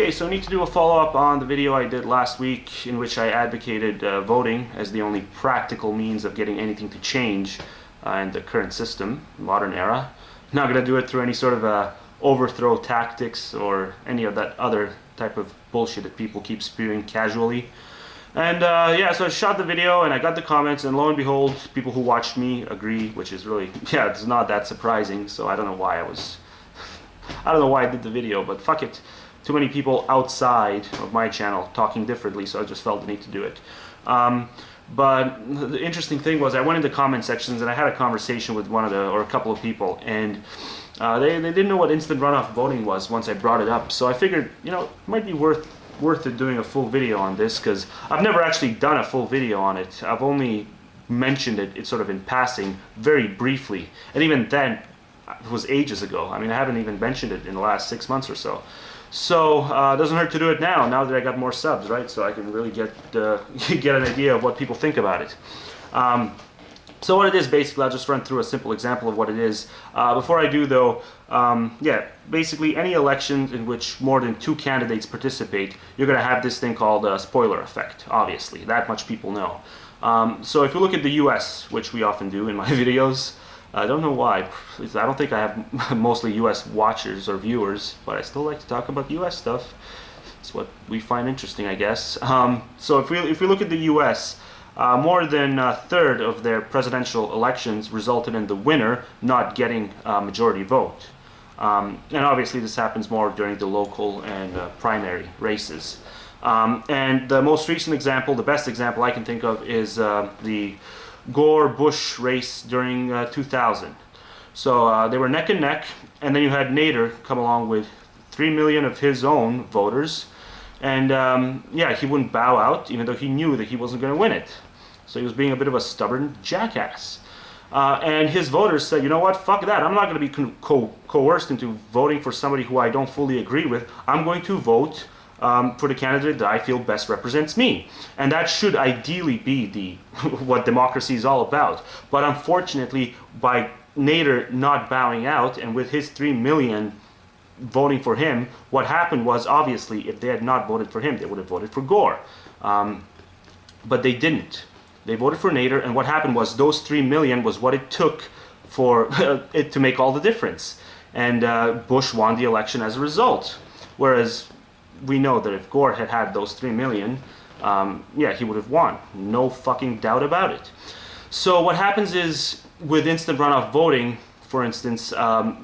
Okay, so I need to do a follow-up on the video I did last week in which I advocated voting as the only practical means of getting anything to change in the current system, modern era. I'm not going to do it through any sort of overthrow tactics or any of that other type of bullshit that people keep spewing casually. And yeah, so I shot the video and I got the comments, and lo and behold, people who watched me agree, which is really, yeah, it's not that surprising. So I don't know why I did the video, but fuck it. Too many people outside of my channel talking differently, so I just felt the need to do it. But the interesting thing was I went into comment sections and I had a conversation with a couple of people, and they didn't know what instant runoff voting was once I brought it up. So I figured, you know, it might be worth it doing a full video on this, because I've never actually done a full video on it. I've only mentioned it sort of in passing, very briefly, and even then it was ages ago. I mean, I haven't even mentioned it in the last 6 months or so. So it doesn't hurt to do it now that I got more subs, right? So I can really get an idea of what people think about it. So what it is, basically, I'll just run through a simple example of what it is. Before I do, though, yeah, basically any election in which more than 2 candidates participate, you're going to have this thing called a spoiler effect, obviously. That much people know. So if you look at the US, which we often do in my videos, I don't know why. I don't think I have mostly US watchers or viewers, but I still like to talk about US stuff. It's what we find interesting, I guess. So if we look at the US, more than a third of their presidential elections resulted in the winner not getting a majority vote. And obviously this happens more during the local and primary races. And the most recent example, the best example I can think of, is the Gore-Bush race during 2000. So they were neck and neck, and then you had Nader come along with 3 million of his own voters, and yeah, he wouldn't bow out even though he knew that he wasn't going to win it. So he was being a bit of a stubborn jackass. And his voters said, you know what, fuck that, I'm not going to be coerced into voting for somebody who I don't fully agree with. I'm going to vote for the candidate that I feel best represents me. And that should ideally be what democracy is all about. But unfortunately, by Nader not bowing out and with his 3 million voting for him, what happened was, obviously, if they had not voted for him, they would have voted for Gore. But they didn't. They voted for Nader, and what happened was those 3 million was what it took for it to make all the difference. And Bush won the election as a result. Whereas we know that if Gore had had those 3 million, yeah, he would have won. No fucking doubt about it. So what happens is, with instant runoff voting, for instance,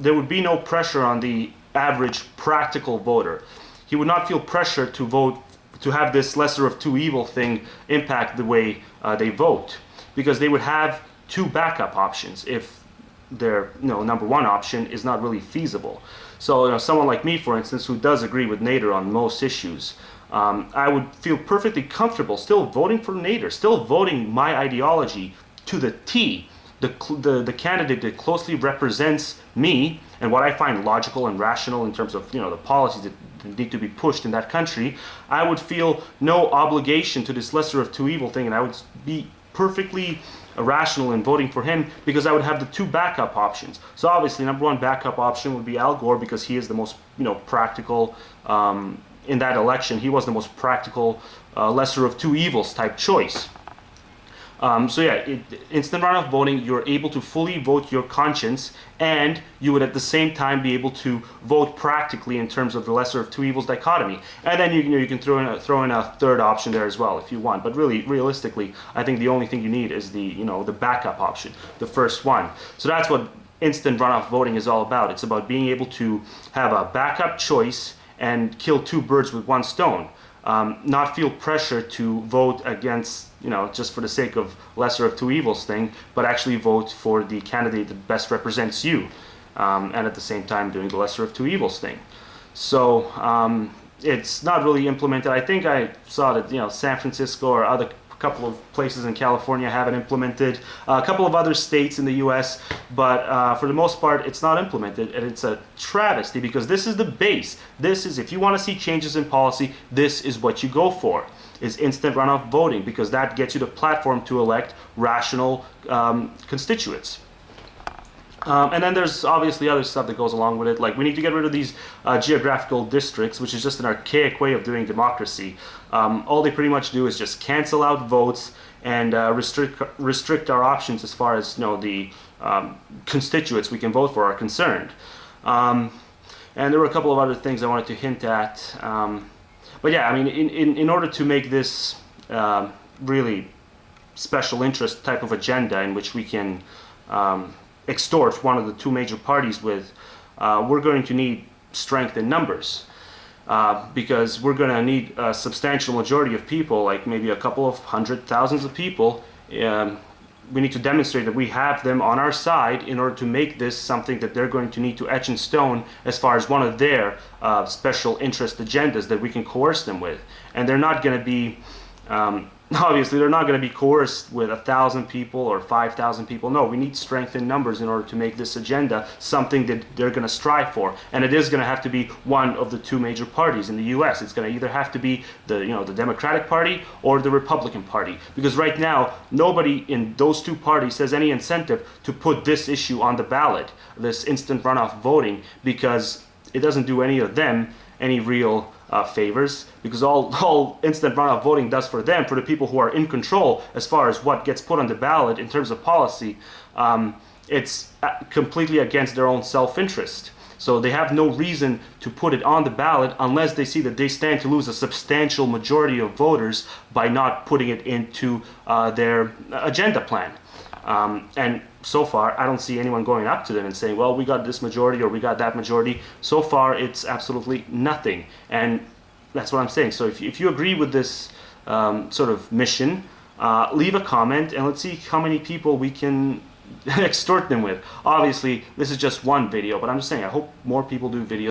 there would be no pressure on the average practical voter. He would not feel pressure to vote, to have this lesser of two evil thing impact the way they vote, because they would have 2 backup options if their number 1 option is not really feasible. So someone like me, for instance, who does agree with Nader on most issues, I would feel perfectly comfortable still voting for Nader, still voting my ideology to the T, the candidate that closely represents me and what I find logical and rational in terms of the policies that need to be pushed in that country. I would feel no obligation to this lesser of two evil thing, and I would be perfectly rational in voting for him because I would have the 2 backup options. So obviously, number 1 backup option would be Al Gore, because he is the most practical in that election. He was the most practical lesser of two evils type choice. So yeah, instant runoff voting, you're able to fully vote your conscience, and you would at the same time be able to vote practically in terms of the lesser of two evils dichotomy. And then you can throw in a 3rd option there as well if you want. But really, realistically, I think the only thing you need is the backup option, the first one. So that's what instant runoff voting is all about. It's about being able to have a backup choice and kill 2 birds with 1 stone. Not feel pressure to vote against, just for the sake of lesser of two evils thing, but actually vote for the candidate that best represents you, and at the same time doing the lesser of two evils thing. So it's not really implemented. I think I saw that San Francisco or other couple of places in California have it implemented, a couple of other states in the US, but for the most part it's not implemented, and it's a travesty, because this is the base. This is, if you want to see changes in policy, this is what you go for, is instant runoff voting, because that gets you the platform to elect rational constituents. And then there's obviously other stuff that goes along with it, like we need to get rid of these geographical districts, which is just an archaic way of doing democracy. All they pretty much do is just cancel out votes and restrict our options as far as the constituents we can vote for are concerned. And there were a couple of other things I wanted to hint at. But yeah, I mean, in order to make this really special interest type of agenda in which we can extort one of the two major parties with, we're going to need strength in numbers. Because we're going to need a substantial majority of people, like maybe a couple of hundred thousands of people. We need to demonstrate that we have them on our side in order to make this something that they're going to need to etch in stone as far as one of their special interest agendas that we can coerce them with. And they're not going to be obviously they're not going to be coerced with 1,000 people or 5,000 people. No, we need strength in numbers in order to make this agenda something that they're going to strive for. And it is going to have to be one of the two major parties in the US. It's going to either have to be the the Democratic Party or the Republican Party. Because right now, nobody in those two parties has any incentive to put this issue on the ballot, this instant runoff voting, because it doesn't do any of them any real favors, because all instant runoff voting does for them, for the people who are in control as far as what gets put on the ballot in terms of policy, it's completely against their own self-interest. So they have no reason to put it on the ballot unless they see that they stand to lose a substantial majority of voters by not putting it into their agenda plan. And so far, I don't see anyone going up to them and saying, well, we got this majority or we got that majority. So far, it's absolutely nothing. And that's what I'm saying. So if you agree with this sort of mission, leave a comment and let's see how many people we can extort them with. Obviously, this is just one video, but I'm just saying, I hope more people do videos.